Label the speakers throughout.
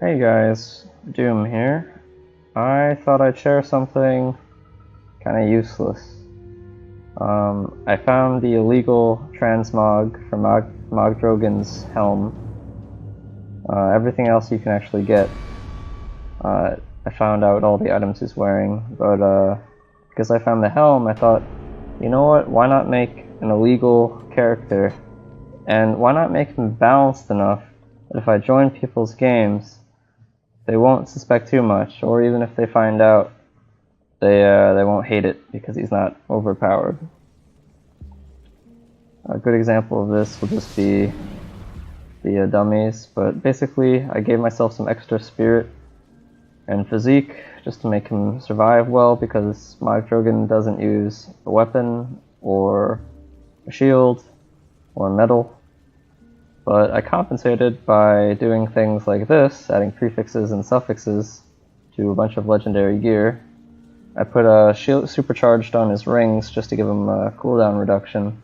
Speaker 1: Hey guys, Doom here. I thought I'd share something kind of useless. I found the illegal transmog from Mogdrogen's helm. Everything else you can actually get. I found out all the items he's wearing, but because I found the helm, I thought, you know what, why not make an illegal character? And why not make him balanced enough that if I join people's games, they won't suspect too much, or even if they find out, they won't hate it because he's not overpowered. A good example of this will just be the dummies, but basically I gave myself some extra spirit and physique just to make him survive well, because Mogdrogen doesn't use a weapon or a shield or metal. But I compensated by doing things like this, adding prefixes and suffixes to a bunch of legendary gear. I put a shield supercharged on his rings just to give him a cooldown reduction.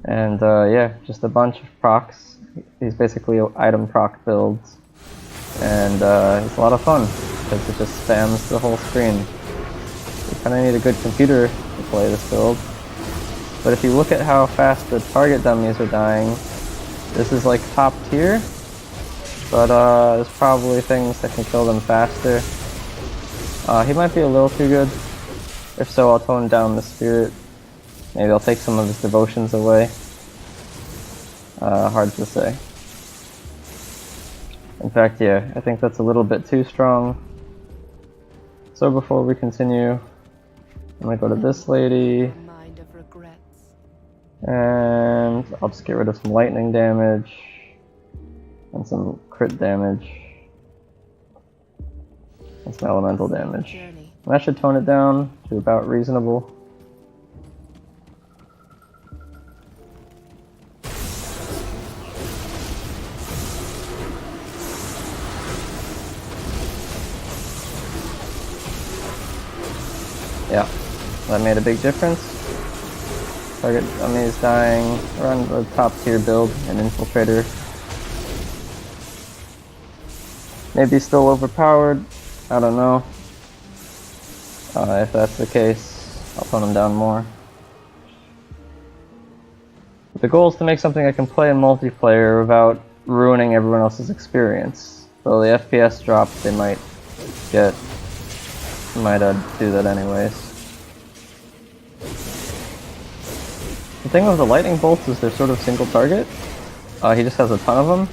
Speaker 1: And yeah, just a bunch of procs. He's basically item proc builds. And it's a lot of fun, because it just spams the whole screen. You kind of need a good computer to play this build. But if you look at how fast the target dummies are dying, this is like top tier, but there's probably things that can kill them faster. He might be a little too good. If so, I'll tone down the spirit. Maybe I'll take some of his devotions away. Hard to say. In fact, yeah, I think that's a little bit too strong. So before we continue, I'm gonna go to this lady. And I'll just get rid of some lightning damage and some crit damage and some elemental damage. And that should tone it down to about reasonable. Yeah, that made a big difference. Target dummy is dying. Run the top tier build, an infiltrator. Maybe still overpowered. I don't know. If that's the case, I'll tone him down more. The goal is to make something I can play in multiplayer without ruining everyone else's experience. So the FPS drop they might get might do that anyways. The thing with the lightning bolts is they're sort of single target. He just has a ton of them.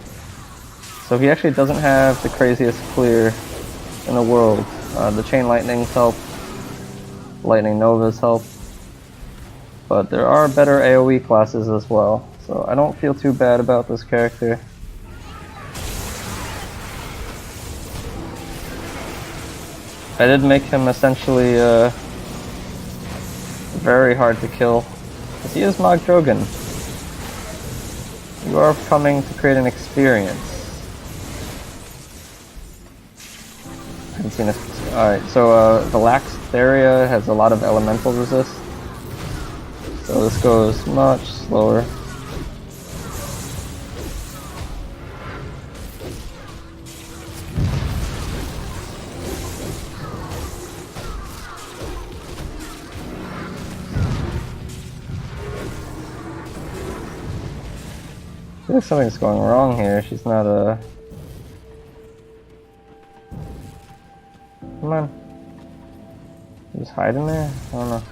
Speaker 1: So he actually doesn't have the craziest clear in the world. The chain lightnings help. Lightning novas help. But there are better AoE classes as well. So I don't feel too bad about this character. I did make him essentially very hard to kill. He is Mogdrogen. You are coming to create an experience. I haven't seen this. Alright, so the lax area has a lot of elemental resist. So this goes much slower. I feel like something's going wrong here. She's not a... Come on. Just hide in there? I don't know.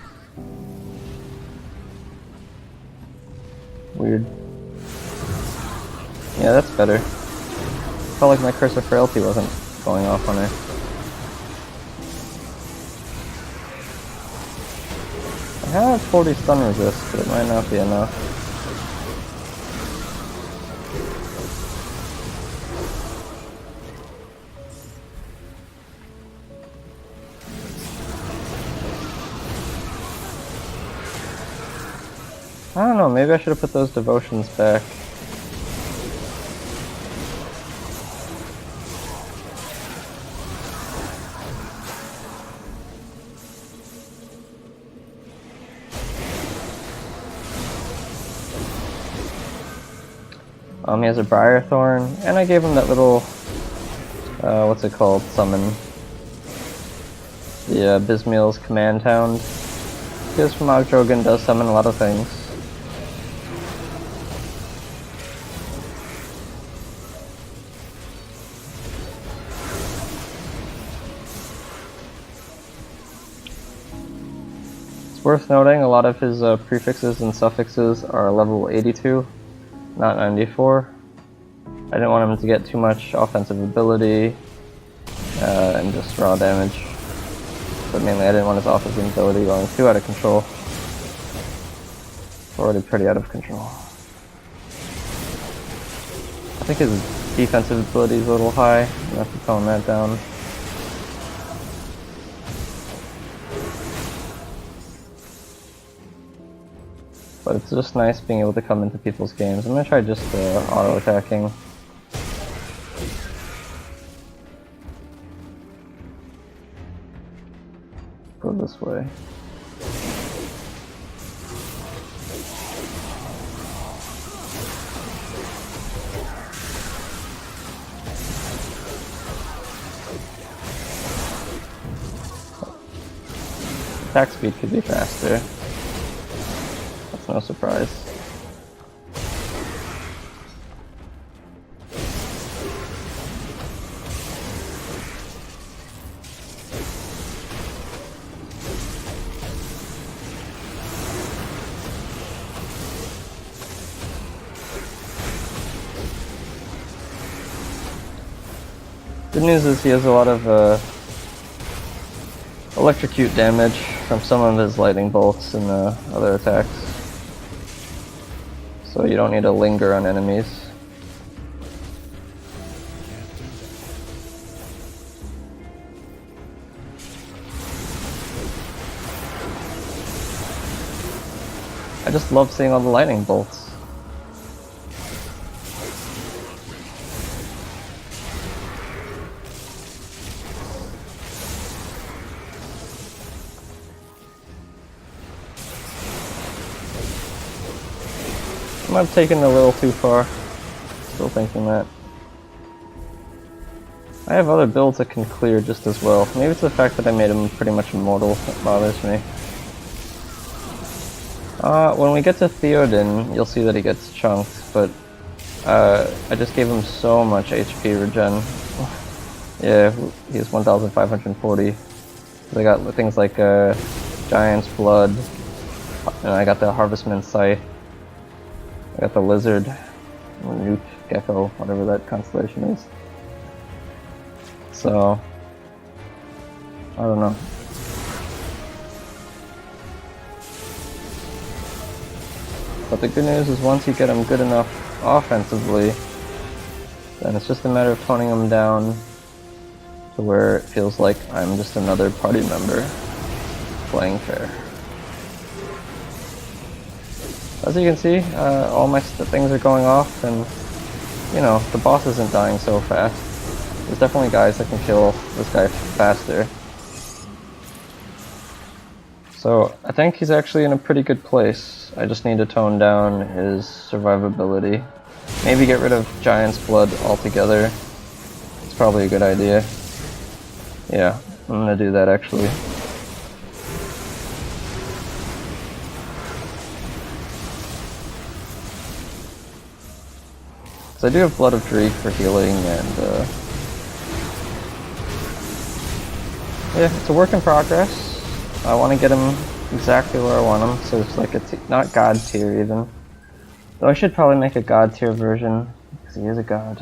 Speaker 1: Weird. Yeah, that's better. Felt like my Curse of Frailty wasn't going off on her. I have 40 stun resist, but it might not be enough. I don't know, maybe I should have put those devotions back. He has a Briar Thorn, and I gave him that little, what's it called, summon. The Bismeal's Command Hound. Because Mogdrogen does summon a lot of things. It's worth noting a lot of his prefixes and suffixes are level 82, not 94. I didn't want him to get too much offensive ability and just raw damage. But mainly I didn't want his offensive ability going too out of control. It's already pretty out of control. I think his defensive ability is a little high. I'm gonna have to tone that down. But it's just nice being able to come into people's games. I'm gonna try just auto attacking. Go this way. Attack speed could be faster. That's no surprise. Good news is he has a lot of electrocute damage from some of his lightning bolts and other attacks. So you don't need to linger on enemies. I just love seeing all the lightning bolts. I might have taken it a little too far. Still thinking that. I have other builds that can clear just as well. Maybe it's the fact that I made him pretty much immortal that bothers me. When we get to Theoden, you'll see that he gets chunked, but I just gave him so much HP regen. Yeah, he has 1,540. I got things like Giant's Blood, and I got the Harvestman's Scythe. I got the Lizard, or Newt, Gecko, whatever that constellation is. So, I don't know. But the good news is once you get him good enough offensively, then it's just a matter of toning him down to where it feels like I'm just another party member playing fair. As you can see, all my things are going off, and you know, the boss isn't dying so fast. There's definitely guys that can kill this guy faster. So I think he's actually in a pretty good place. I just need to tone down his survivability. Maybe get rid of Giant's Blood altogether. It's probably a good idea. Yeah, I'm gonna do that actually. So I do have Blood of Dreek for healing, and yeah, it's a work in progress. I want to get him exactly where I want him, so it's like a not god tier even. Though I should probably make a god tier version, because he is a god.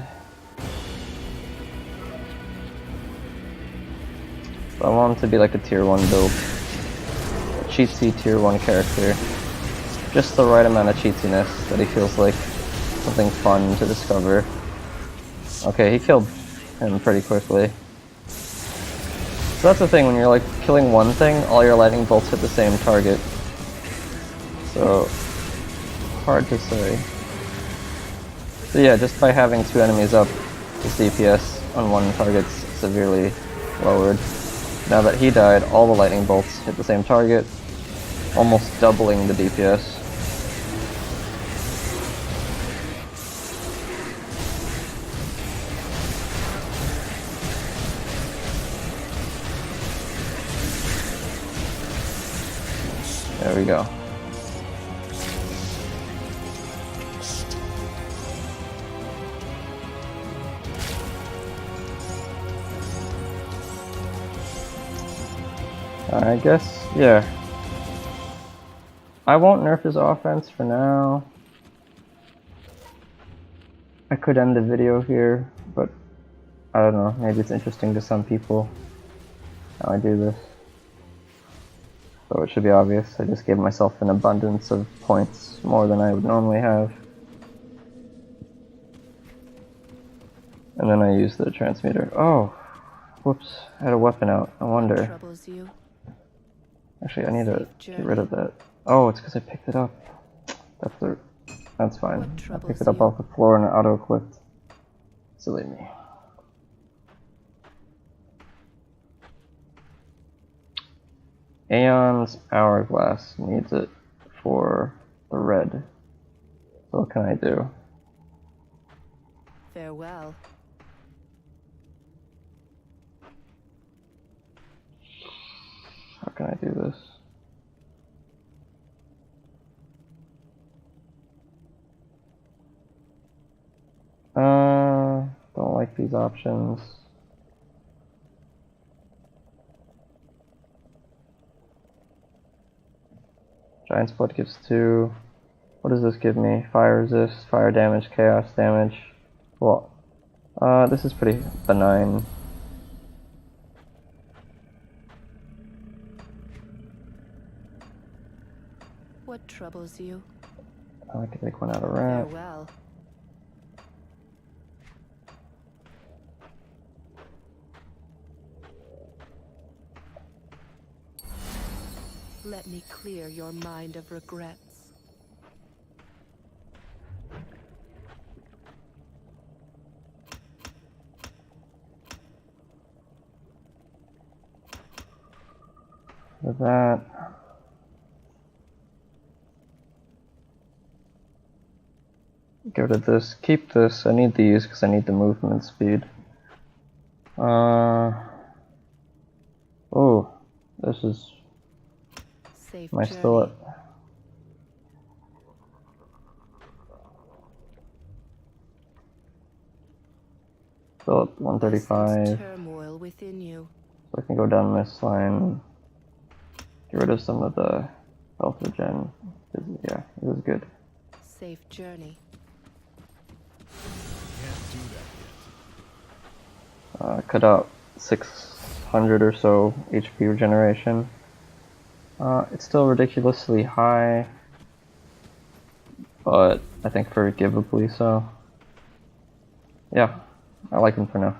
Speaker 1: So I want him to be like a tier 1 build. A cheatsy tier 1 character. Just the right amount of cheatsiness that he feels like something fun to discover. Okay, he killed him pretty quickly. So that's the thing, when you're like killing one thing, all your lightning bolts hit the same target. So, hard to say. So yeah, just by having 2 enemies up, his DPS on one target's severely lowered. Now that he died, all the lightning bolts hit the same target, almost doubling the DPS. we go. I guess, yeah. I won't nerf his offense for now. I could end the video here, but I don't know, maybe it's interesting to some people how I do this. So it should be obvious, I just gave myself an abundance of points, more than I would normally have. And then I use the transmitter. Oh, whoops, I had a weapon out, no wonder. Actually, I need to get rid of that. Oh, it's because I picked it up. That's fine. I picked it up off the floor and auto-equipped. Silly me. Aeon's Hourglass needs it for the red. So what can I do?
Speaker 2: Farewell.
Speaker 1: How can I do this? Don't like these options. Giant Split gives 2. What does this give me? Fire resist, fire damage, chaos damage. Well, this is pretty benign.
Speaker 2: What troubles you?
Speaker 1: I can take one out of ramp.
Speaker 2: Farewell. Let me clear your mind of regrets.
Speaker 1: With that. Get rid of this. Keep this. I need these because I need the movement speed. Oh, this is.
Speaker 2: Safe
Speaker 1: Am I
Speaker 2: journey.
Speaker 1: still at? Still at 135.
Speaker 2: Turmoil within you.
Speaker 1: So I can go down this line. Get rid of some of the health regen. Yeah, this is good.
Speaker 2: Safe journey.
Speaker 1: Cut out 600 or so HP regeneration. It's still ridiculously high, but I think forgivably so. Yeah, I like him for now.